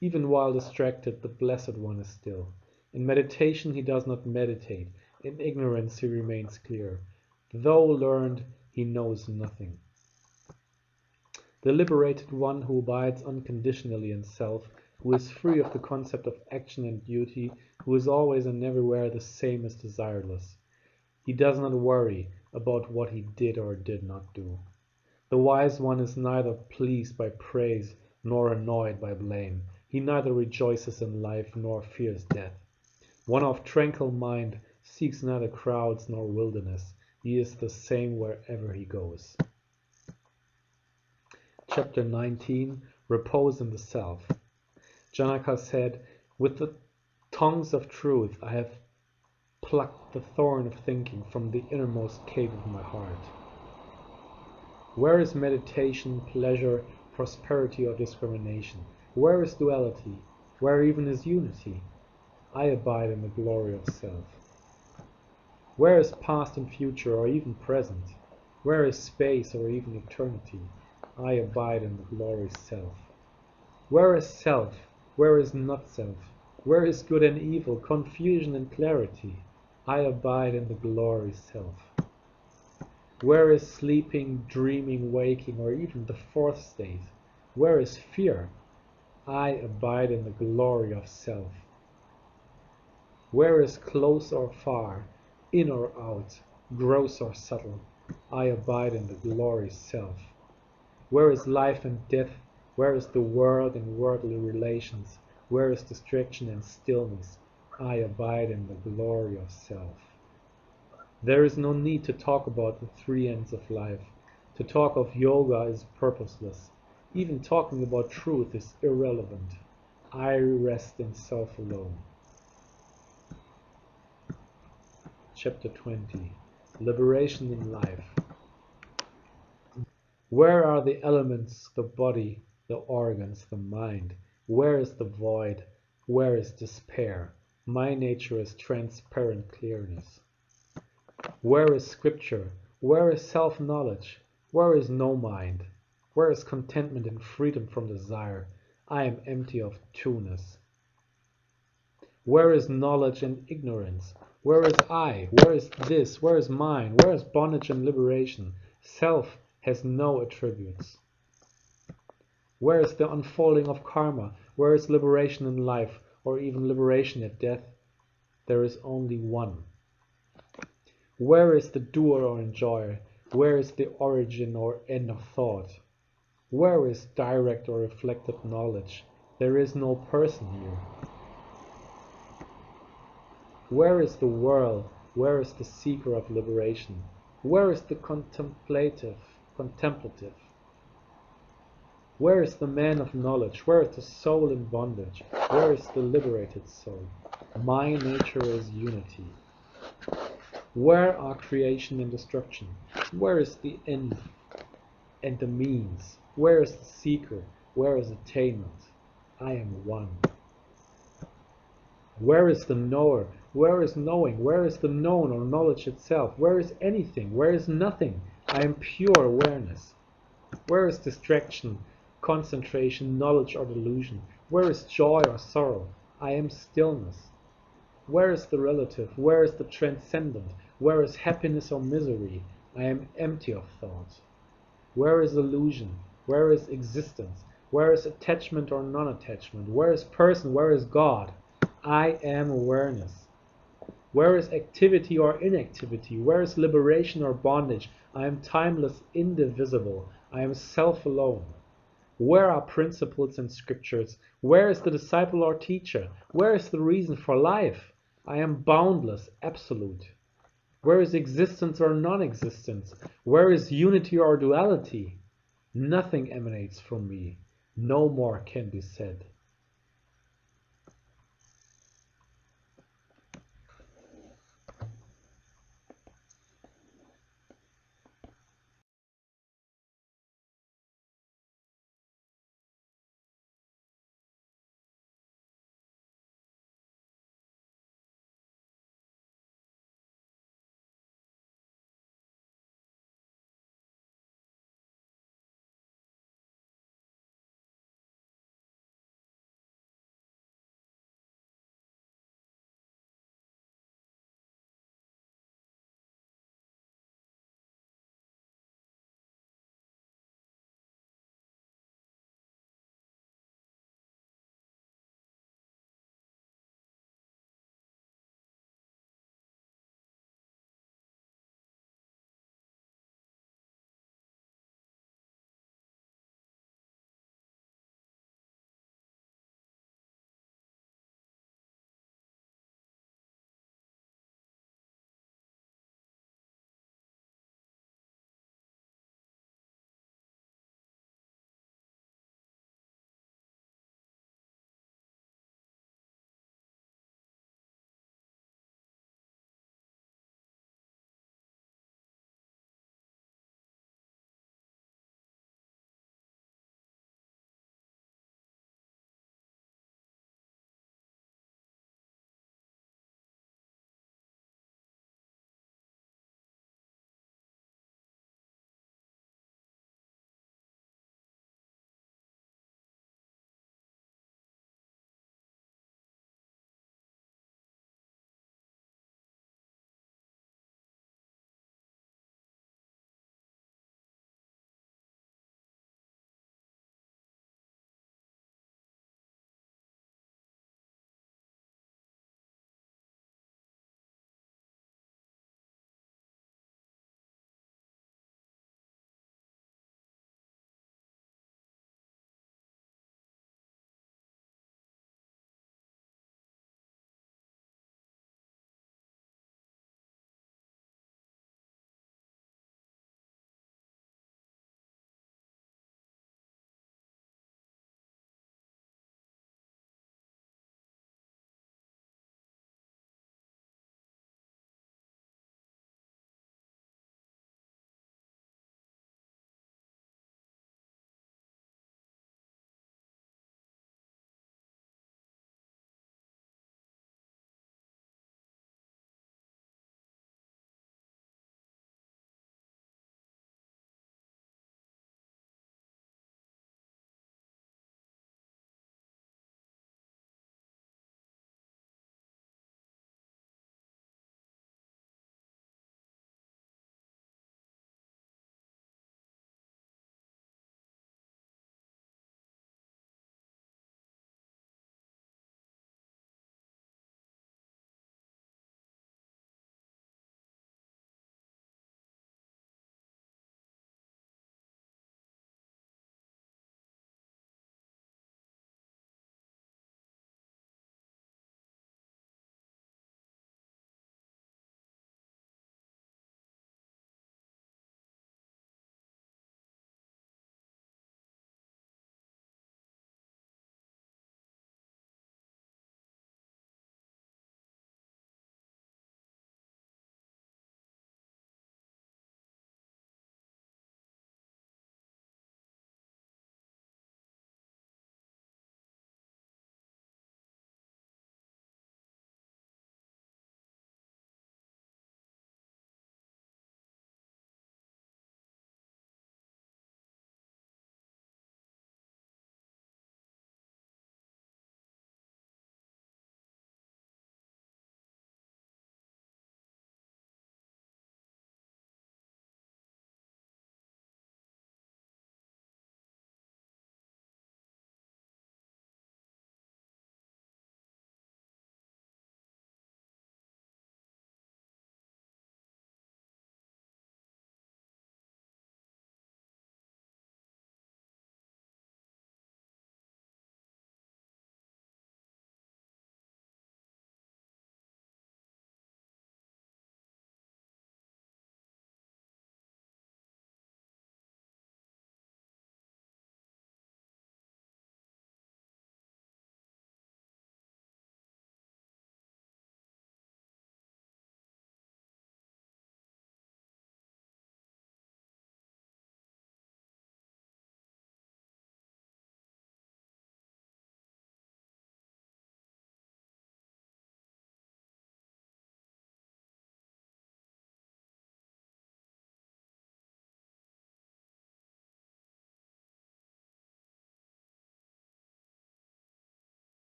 Even while distracted, the blessed one is still. In meditation he does not meditate. In ignorance he remains clear. Though learned, he knows nothing. The liberated one who abides unconditionally in self, who is free of the concept of action and duty, who is always and everywhere the same, is desireless. He does not worry about what he did or did not do. The wise one is neither pleased by praise nor annoyed by blame. He neither rejoices in life nor fears death. One of tranquil mind seeks neither crowds nor wilderness. He is the same wherever he goes. Chapter 19. Repose in the Self. Janaka said, "With the tongues of truth I have plucked the thorn of thinking from the innermost cave of my heart. Where is meditation, pleasure, prosperity, or discrimination? Where is duality? Where even is unity? I abide in the glory of self. Where is past and future, or even present? Where is space, or even eternity? I abide in the glory self. Where is self? Where is not self? Where is good and evil, confusion and clarity? I abide in the glory self. Where is sleeping, dreaming, waking, or even the fourth state? Where is fear? I abide in the glory of self. Where is close or far, in or out, gross or subtle? I abide in the glory self. Where is life and death? Where is the world and worldly relations? Where is distraction and stillness? I abide in the glory of self. There is no need to talk about the three ends of life. To talk of yoga is purposeless. Even talking about truth is irrelevant. I rest in self alone. Chapter 20. Liberation in Life. Where are the elements, the body, the organs, the mind? Where is the void? Where is despair? My nature is transparent clearness. Where is scripture? Where is self-knowledge? Where is no mind? Where is contentment and freedom from desire? I am empty of two-ness. Where is knowledge and ignorance? Where is I? Where is this? Where is mine? Where is bondage and liberation? Self has no attributes. Where is the unfolding of karma? Where is liberation in life, or even liberation at death? There is only one. Where is the doer or enjoyer? Where is the origin or end of thought? Where is direct or reflected knowledge? There is no person here. Where is the world? Where is the seeker of liberation? Where is the contemplative? Where is the man of knowledge? Where is the soul in bondage? Where is the liberated soul? My nature is unity. Where are creation and destruction? Where is the end and the means? Where is the seeker? Where is attainment? I am one. Where is the knower? Where is knowing? Where is the known or knowledge itself? Where is anything? Where is nothing? I am pure awareness. Where is distraction, concentration, knowledge or delusion? Where is joy or sorrow? I am stillness. Where is the relative? Where is the transcendent? Where is happiness or misery? I am empty of thought. Where is illusion? Where is existence? Where is attachment or non-attachment? Where is person? Where is God? I am awareness. Where is activity or inactivity? Where is liberation or bondage? I am timeless, indivisible. I am self alone. Where are principles and scriptures? Where is the disciple or teacher? Where is the reason for life? I am boundless, absolute. Where is existence or non-existence? Where is unity or duality? Nothing emanates from me. No more can be said.